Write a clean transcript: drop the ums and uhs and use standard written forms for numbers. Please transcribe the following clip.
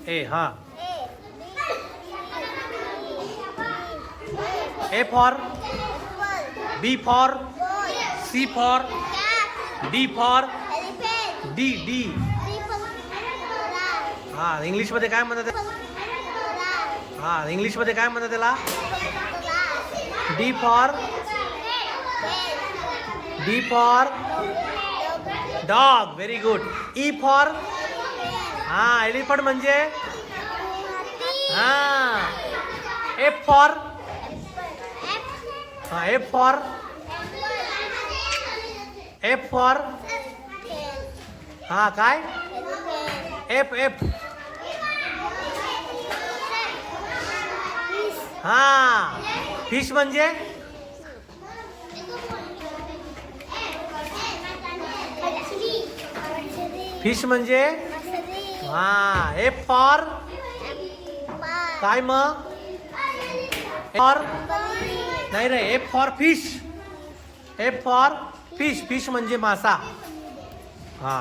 ए हाँ A for B for C for D for D D हा English मध्ये काय म्हणतात हा इंग्लिश मध्ये काय म्हणतात त्याला D for dog very good E for हा एलिफंट म्हणजे हा एफ फॉर हा एफ फॉर हा काय एफ एफ हा फिश म्हणजे फिश म्हणजे हा एफ फॉर काय मग फॉर नाही रे F for fish F for fish fish म्हणजे मासा हा